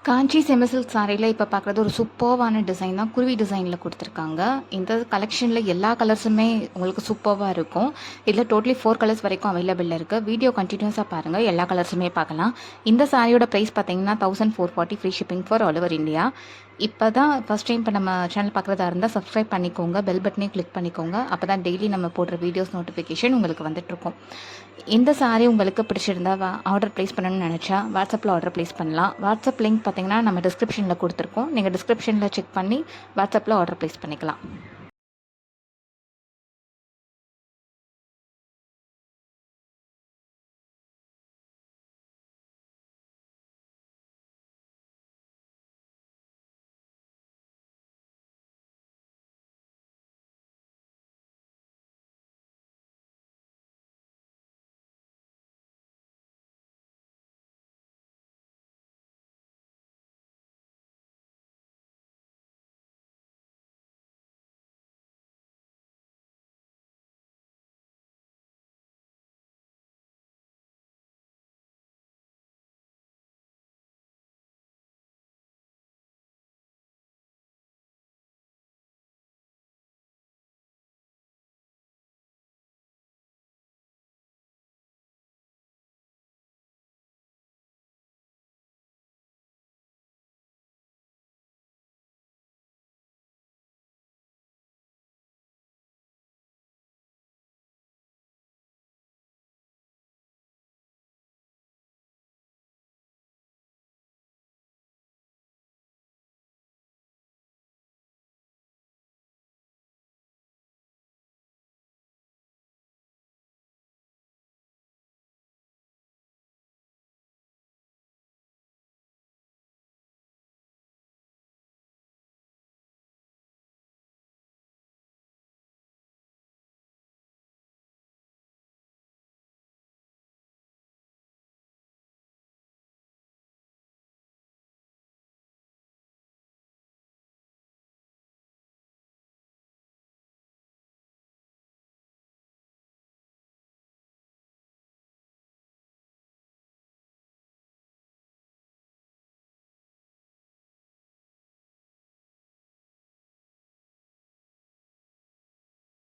காஞ்சி semi silk சாரியில் இப்போ பார்க்குறது ஒரு சூப்பர்வான டிசைன் தான். குருவி டிசைனில் கொடுத்துருக்காங்க. இந்த கலெக்ஷனில் எல்லா கலர்ஸுமே உங்களுக்கு சூப்பர்வாக இருக்கும். இதில் டோட்டலி 4 கலர்ஸ் வரைக்கும் அவைலபிள் இருக்குது. வீடியோ கண்டினியூஸாக பாருங்கள், எல்லா கலர்ஸுமே பார்க்கலாம். இந்த சாரியோட ப்ரைஸ் பார்த்தீங்கன்னா 1440, free shipping for all over India. இப்போ தான் ஃபஸ்ட் டைம் இப்போ நம்ம சேனல் பார்க்குறதா இருந்தால் சப்ஸ்கிரைப் பண்ணிக்கோங்க, பெல் பட்டனே கிளிக் பண்ணிக்கோங்க. அப்போ தான் டெய்லி நம்ம போடுற வீடியோஸ் நோட்டிஃபிகேஷன் உங்களுக்கு வந்துட்டுருக்கும். இந்த சாரீ உங்களுக்கு பிடிச்சிருந்தா ஆர்டர் ப்ளேஸ் பண்ணணும்னு நினச்சா வாட்ஸ்அப்பில் ஆர்டர் ப்ளேஸ் பண்ணலாம். வாட்ஸ்அப் லிங்க் பார்த்தீங்கன்னா நம்ம டிஸ்கிரிப்ஷனில் கொடுத்துருக்கோம். நீங்கள் டிஸ்கிரிப்ஷனில் செக் பண்ணி வாட்ஸ்அப்பில் ஆர்டர் ப்ளேஸ் பண்ணிக்கலாம்.